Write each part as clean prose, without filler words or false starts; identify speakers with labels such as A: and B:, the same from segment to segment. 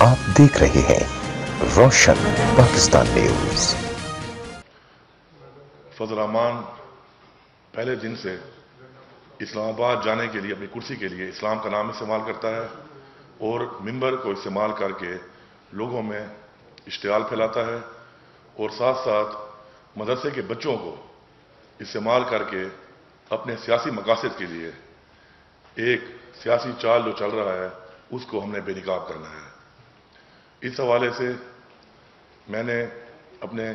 A: आप देख रहे हैं रोशन पाकिस्तान न्यूज।
B: फजल रहमान पहले दिन से इस्लामाबाद जाने के लिए अपनी कुर्सी के लिए इस्लाम का नाम इस्तेमाल करता है और मिंबर को इस्तेमाल करके लोगों में इश्तियाल फैलाता है और साथ साथ मदरसे के बच्चों को इस्तेमाल करके अपने सियासी मकासद के लिए एक सियासी चाल जो चल रहा है उसको हमने बेनकाब करना है। इस हवाले से मैंने अपने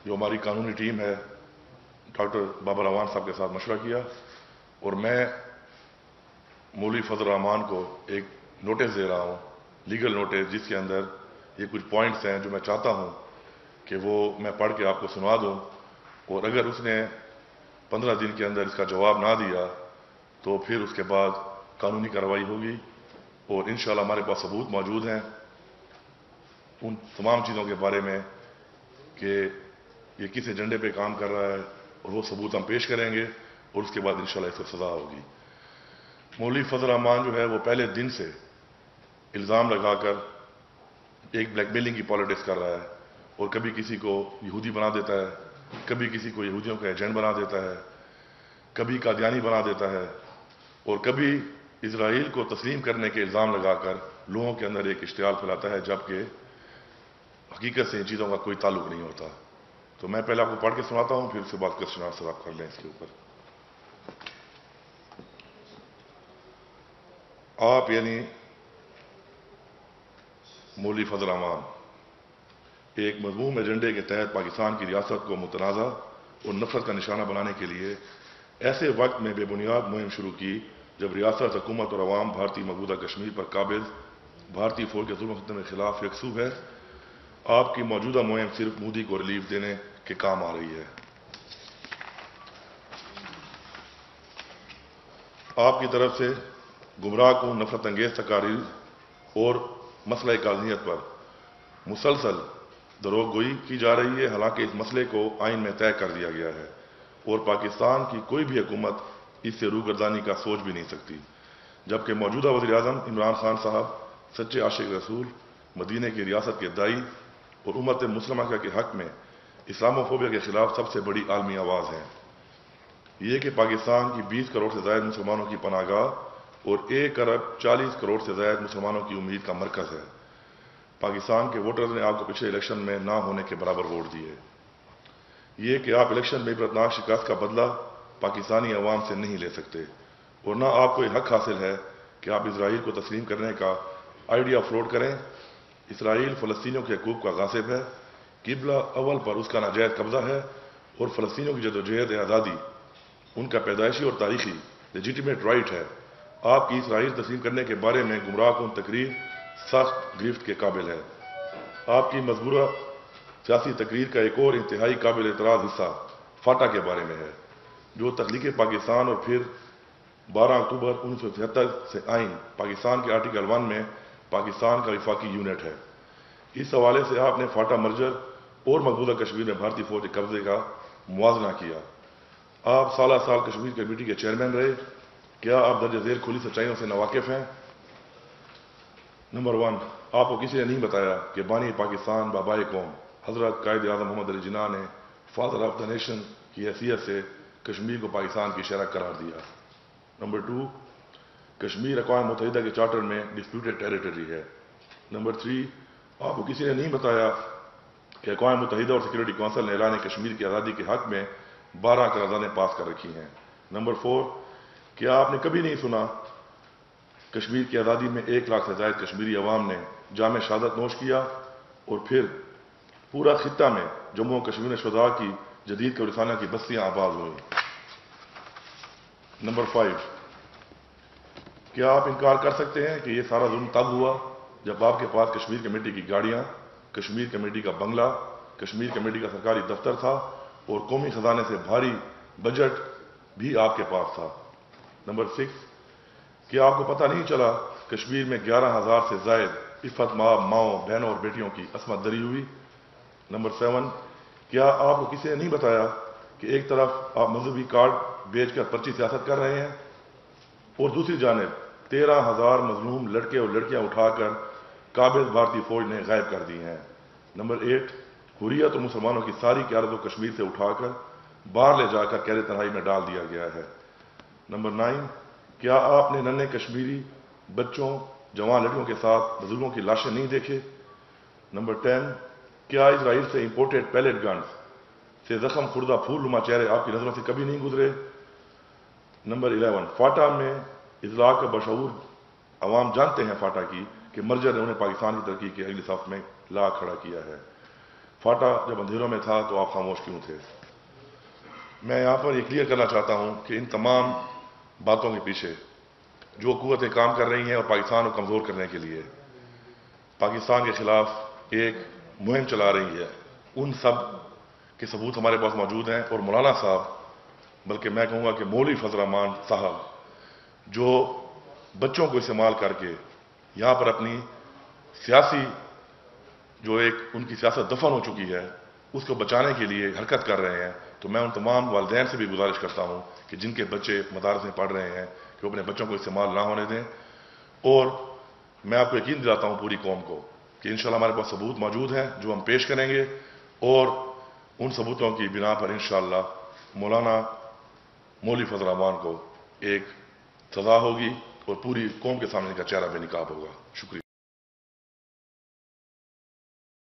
B: जो हमारी कानूनी टीम है डॉक्टर बाबर अवान साहब के साथ मशवरा किया और मैं मौलवी फजल रहमान को एक नोटिस दे रहा हूँ, लीगल नोटिस, जिसके अंदर ये कुछ पॉइंट्स हैं जो मैं चाहता हूँ कि वो मैं पढ़ के आपको सुना दूँ और अगर उसने 15 दिन के अंदर इसका जवाब ना दिया तो फिर उसके बाद कानूनी कार्रवाई होगी और इंशाअल्लाह हमारे पास सबूत मौजूद हैं उन तमाम चीज़ों के बारे में कि ये किस एजेंडे पे काम कर रहा है और वो सबूत हम पेश करेंगे और उसके बाद इंशाअल्लाह इसको सज़ा होगी। मौलवी फजल रहमान जो है वो पहले दिन से इल्ज़ाम लगाकर एक ब्लैकमेलिंग की पॉलिटिक्स कर रहा है और कभी किसी को यहूदी बना देता है, कभी किसी को यहूदियों का एजेंट बना देता है, कभी कादियानी बना देता है और कभी इजराइल को तस्लीम करने के इल्ज़ाम लगाकर लोगों के अंदर एक इश्तियाल फैलाता है, जबकि हकीकत से इन चीज़ों का कोई ताल्लुक नहीं होता। तो मैं पहले आपको पढ़ के सुनाता हूं, फिर उसके बाद क्वेश्चन आंसर आप कर लें इसके ऊपर। आप यानी मौलवी फजल रहमान एक मज़मूम एजेंडे के तहत पाकिस्तान की रियासत को मुतनाज़ा और नफरत का निशाना बनाने के लिए ऐसे वक्त में बेबुनियाद मुहिम शुरू की जब रियासत, हुकूमत और अवाम भारतीय मकबूजा कश्मीर पर काबिज भारतीय फौज के जुल्म के खिलाफ यकसू है। आपकी मौजूदा मुहिम सिर्फ मोदी को रिलीफ देने के काम आ रही है। आपकी तरफ से गुमराह को नफरत अंगेज तकारीर और मसला कालनियत पर मुसलसल दरोगोई की जा रही है। हालांकि इस मसले को आइन में तय कर दिया गया है और पाकिस्तान की कोई भी हुकूमत इससे रूगर्दानी का सोच भी नहीं सकती, जबकि मौजूदा वज़ीर आज़म इमरान खान साहब सच्चे आशिक रसूल, मदीने की रियासत के दाई और उम्मत मुस्लिमा के हक में इस्लामोफोबिया के खिलाफ सबसे बड़ी आलमी आवाज़ है। ये कि पाकिस्तान की 20 करोड़ से ज़ायद मुसलमानों की पनाहगाह और 1 अरब 40 करोड़ से ज़ायद मुसलमानों की उम्मीद का मरकज़ है। पाकिस्तान के वोटर्स ने आपको पिछले इलेक्शन में ना होने के बराबर वोट दिए। ये कि आप इलेक्शन में इबरतनाक शिकस्त का बदला पाकिस्तानी अवाम से नहीं ले सकते और ना आपको यह हक हासिल है कि आप इसराइल को तस्लीम करने का आइडिया फ्लोट करें। इसराइल फ़लस्तीनियों के हकूक़ का गासिब है, किबला अव्वल पर उसका नाजायज़ कब्ज़ा है और फ़लस्तीनियों की जदोजहद आज़ादी उनका पैदाइशी और तारीखी लेजिटिमेट राइट है। आपकी इसराइल तस्लीम करने के बारे में गुमराह कौन तकरीर सख्त गिरफ्त के काबिल है। आपकी मजबूरा सियासी तकरीर का एक और इंतहाई काबिल एतराज़ हिस्सा फाटा के बारे में है, जो तख्लीक़ पाकिस्तान और फिर 12 अक्टूबर 1977 से आइन पाकिस्तान के आर्टिकल 1 में पाकिस्तान का वफाकी यूनिट है। इस हवाले से आपने फाटा मर्जर और मकबूजा कश्मीर में भारतीय फौज के कब्जे का मुआजना किया। आप साल कश्मीर कमेटी के चेयरमैन रहे। क्या आप दर्ज झेल खुली सच्चाइयों से नावाकिफ हैं? नंबर 1, आपको किसी ने नहीं बताया कि बानी पाकिस्तान बाबाए कौम हजरत कायद आज़म मोहम्मद अली जिन्ना ने फादर ऑफ द नेशन की हैसियत से कश्मीर को पाकिस्तान की शरह करार दिया। नंबर 2, कश्मीर अक़वाम मुत्तहिदा के चार्टर में डिस्प्यूटेड टेरिटरी है। नंबर 3, आपको किसी ने नहीं बताया कि अक़वाम मुत्तहिदा और सिक्योरिटी काउंसिल ने ऐलान कश्मीर की आज़ादी के हक़ में 12 करारदादें पास कर रखी हैं। नंबर 4, क्या आपने कभी नहीं सुना कश्मीर की आज़ादी में 1 लाख से ज़ायद कश्मीरी अवाम ने जाम शहादत नोश किया और फिर पूरा खित्ता में जम्मू और कश्मीर शुहदा की जदीद कब्रिस्तान की बस्तियां आबाद हुई। नंबर 5, क्या आप इनकार कर सकते हैं कि यह सारा जुल्म तब हुआ जब आपके पास कश्मीर कमेटी की गाड़ियां, कश्मीर कमेटी का बंगला, कश्मीर कमेटी का सरकारी दफ्तर था और कौमी खजाने से भारी बजट भी आपके पास था? नंबर 6, क्या आपको पता नहीं चला कश्मीर में 11,000 से ज़ायद इफ़्फ़त माओ बहनों और बेटियों की असमत दरी हुई? नंबर 7, क्या आपको किसी ने नहीं बताया कि एक तरफ आप मजहबी कार्ड बेचकर पर्ची सियासत कर रहे हैं और दूसरी जानिब 13,000 मजलूम लड़के और लड़कियां उठाकर قابض بھارتی فوج نے غائب کر دی ہیں۔ نمبر 8، حریت اور مسلمانوں کی ساری قیادت کو کشمیر سے اٹھا کر باہر لے جا کر قید تنہائی میں ڈال دیا گیا ہے۔ نمبر 9، کیا آپ نے ننھے کشمیری بچوں، جوان لڑکیوں کے ساتھ بزرگوں کی لاشیں نہیں دیکھے؟ نمبر 10، کیا اسرائیل سے امپورٹڈ پیلٹ گنز سے زخم خوردہ پھول نما چہرے آپ کی نظروں سے کبھی نہیں گزرے؟ نمبر 11، فاٹا میں اضلاع کا بشعور عوام جانتے ہیں فاٹا کی کہ مرجر نے انہیں پاکستان کی ترقی کے اگلی صف میں لا کھڑا کیا ہے۔ فاٹا جب اندھیروں میں تھا تو آپ خاموش کیوں تھے؟ میں یہاں پر یہ کلیئر کرنا چاہتا ہوں کہ ان تمام باتوں کے پیچھے جو قوتیں کام کر رہی ہیں اور پاکستان کو کمزور کرنے کے لیے پاکستان کے خلاف ایک مہم چلا رہی ہے، ان سب کے ثبوت ہمارے پاس موجود ہیں۔ اور مولانا صاحب، بلکہ میں کہوں گا کہ مولوی فضل الرحمان صاحب، جو بچوں کو استعمال کر کے یہاں پر اپنی سیاسی جو ایک ان کی سیاست دفن ہو چکی ہے اس کو بچانے کے لیے حرکت کر رہے ہیں، تو میں ان تمام والدین سے بھی گزارش کرتا ہوں کہ جن کے بچے مدارس میں پڑھ رہے ہیں کہ وہ اپنے بچوں کو استعمال نہ ہونے دیں۔ اور میں آپ کو یقین دلاتا ہوں پوری قوم کو کہ انشاءاللہ ہمارے پاس ثبوت موجود ہیں جو ہم پیش کریں گے، اور ان ثبوتوں کی بنا پر انشاءاللہ مولانا مولوی فضل الرحمان کو ایک سزا ہوگی اور پوری قوم کے سامنے کا چہرہ بے نقاب ہوگا۔ شکریہ۔